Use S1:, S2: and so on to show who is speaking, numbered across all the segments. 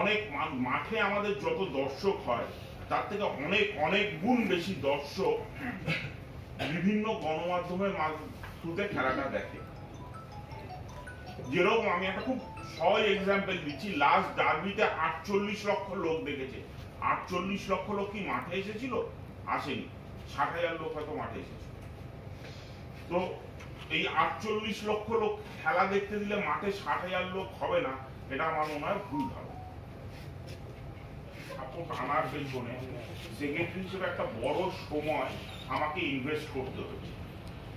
S1: অনেক মাঠে আমাদের যত দর্শক হয় তার থেকে অনেক অনেক গুণ বেশি দর্শক বিভিন্ন গণমাধ্যমের থ্রুতে খেলাটা দেখে। যেরকম আমি একটা খুব সহজ এক্সাম্পল দিচ্ছি, লাস্ট ডার্বিতে 48 লক্ষ লোক দেখেছে। 48 লক্ষ লোক কি মাঠে এসেছিল? আসেনি। 60,000 লোক হয়তো মাঠে এসেছে। তো এই 48 লক্ষ লোক খেলা দেখতে দিলে মাঠে 60,000 লোক হবে না, এটা আমার মনে হয় ভুল ধারণা। সাপোর্ট আনার পেছনে সেক্রেটারি হিসেবে একটা বড় সময় আমাকে ইনভেস্ট করতে হচ্ছে।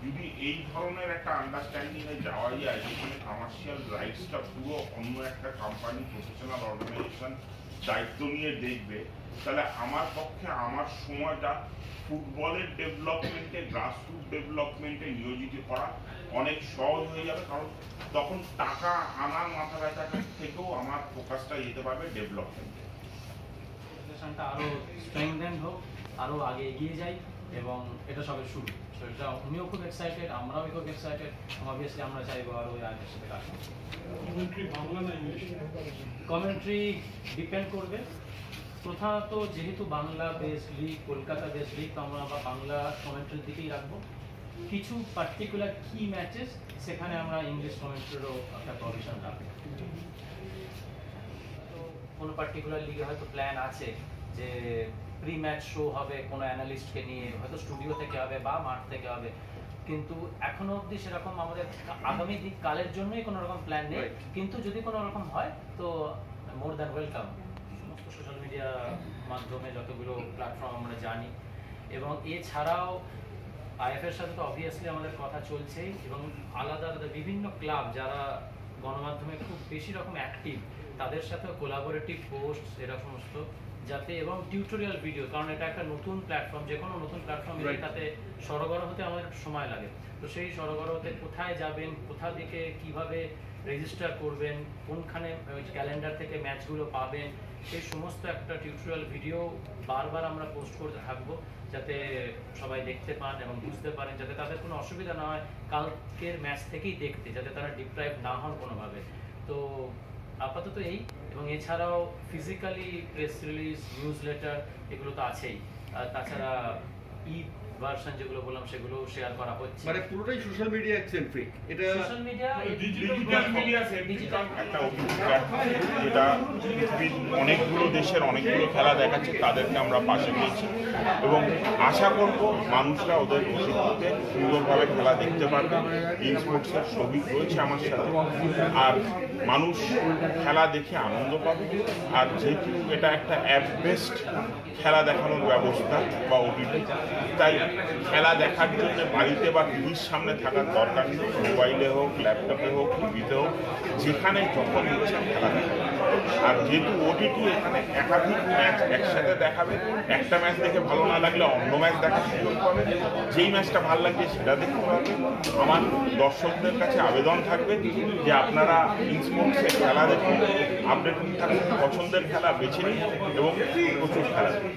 S1: যদি এই ধরনের একটা আন্ডারস্ট্যান্ডিং এ যাওয়া যায় যেখানে কমার্শিয়াল রাইটসটা পুরো অন্য একটা কোম্পানি, প্রফেশনাল অর্গানাইজেশন দায়িত্ব নিয়ে দেখবে, তাহলে আমার পক্ষে আমার সময়টা ফুটবলের ডেভেলপমেন্টে, গ্রাসরুট ডেভেলপমেন্টে নিয়োজিত করা অনেক সহজ হয়ে যাবে। কারণ তখন টাকা আনার মাথা ব্যথা থেকেও আমার ফোকাসটা যেতে পারবে ডেভেলপমেন্টে।
S2: আরো স্ট্রেংথেন হোক, আরো আগে এগিয়ে যাই, এবং এটা সবে শুরু। সেটা উনিও খুব এক্সাইটেড, আমরাও খুব এক্সাইটেড। অবভিয়াসলি আমরা চাইবো আরো আগের সাথে কাজ করতে। কমেন্ট্রি ডিপেন্ড করবে প্রধানত, যেহেতু Bangla based league, Kolkata based league, তো আমরা বাংলা কমেন্ট্রির দিকেই রাখবো। কিছু পার্টিকুলার কি ম্যাচেস সেখানে আমরা ইংলিশ কমেন্ট্রিরও একটা প্রভিশন রাখবো। তো কোনো পার্টিকুলার লিগে হয়তো প্ল্যান আছে যে প্রি ম্যাচ শো হবে কোনো অ্যানালিস্টকে নিয়ে, হয়তো স্টুডিও থেকে হবে বা মাঠ থেকে হবে, কিন্তু এখনো অবধি সেরকম আমাদের আগামী কালের জন্যই কোনো রকম প্ল্যান নেই। কিন্তু যদি কোনো রকম হয় তো মোর দ্যান ওয়েলকাম। সমস্ত সোশ্যাল মিডিয়া মাধ্যমে যতগুলো প্ল্যাটফর্ম আমরা জানি, এবং এছাড়াও আইএফের সাথে তো অবভিয়াসলি আমাদের কথা চলছেই, এবং আলাদা আলাদা বিভিন্ন ক্লাব যারা গণমাধ্যমে খুব বেশি রকম অ্যাক্টিভ, তাদের সাথে কোলাবোরেটিভ পোস্ট এরা সমস্ত যাতে, এবং টিউটোরিয়াল ভিডিও, কারণ এটা একটা নতুন প্ল্যাটফর্ম, যে কোনো নতুন প্ল্যাটফর্ম এটাতে সরগরম হতে আমাদের সময় লাগে। তো সেই সরগরমতে কোথায় যাবেন, কোথা থেকে কিভাবে রেজিস্টার করবেন, কোনখানে ক্যালেন্ডার থেকে ম্যাচগুলো পাবেন, সেই সমস্ত একটা টিউটোরিয়াল ভিডিও বারবার আমরা পোস্ট করতে থাকবো, যাতে সবাই দেখতে পান এবং বুঝতে পারেন, যাতে তাদের কোনো অসুবিধা না হয় কালকের ম্যাচ থেকেই দেখতে, যাতে তারা ডিপ্রাইভ না হন কোনোভাবে। তো আপাতত এই, এবং এছাড়াও physically press release, news letter এগুলো তো আছেই, আর তাছাড়া ভার্সন যেগুলো বললাম সেগুলো শেয়ার করা হচ্ছে।
S3: মানে পুরোটাই সোশ্যাল মিডিয়া সেন্ট্রিক। এটা
S2: social media,
S1: digital media digital একটা প্ল্যাটফর্ম যেটা অনেকগুলো দেশের অনেকগুলো খেলা দেখাচ্ছে, তাদেরকে আমরা পাশে পেয়েছি এবং আশা করব মানুষরা ওদের বসে সুন্দরভাবে খেলা দেখতে পারবে। ইনস্পোর্টসের শ্রমিক রয়েছে আমার সাথে, আর মানুষ খেলা দেখে আনন্দ পাবে। আর যেহেতু এটা একটা অ্যাপ বেসড খেলা দেখানোর ব্যবস্থা বা ওটিটি, তাই খেলা দেখার জন্য বাড়িতে বা টিভির সামনে থাকার দরকার নেই। মোবাইলে হোক, ল্যাপটপে হোক, টিভিতে হোক, যেখানে যখন ইচ্ছা খেলা দেখাবে। আর যেহেতু ওটিটি, এখানে একাধিক ম্যাচ একসাথে দেখাবে, একটা ম্যাচ দেখে ভালো না লাগলে অন্য ম্যাচ দেখার সুযোগ পাবে, যেই ম্যাচটা ভালো লাগবে সেটা দেখতে পাবে। আমার দর্শকদের কাছে আবেদন থাকবে যে আপনারা ইনস্পোর্টসের খেলা দেখুন, আপডেট থাকুন, পছন্দের খেলা বেছে নিন এবং প্রচুর খেলা দেখুন।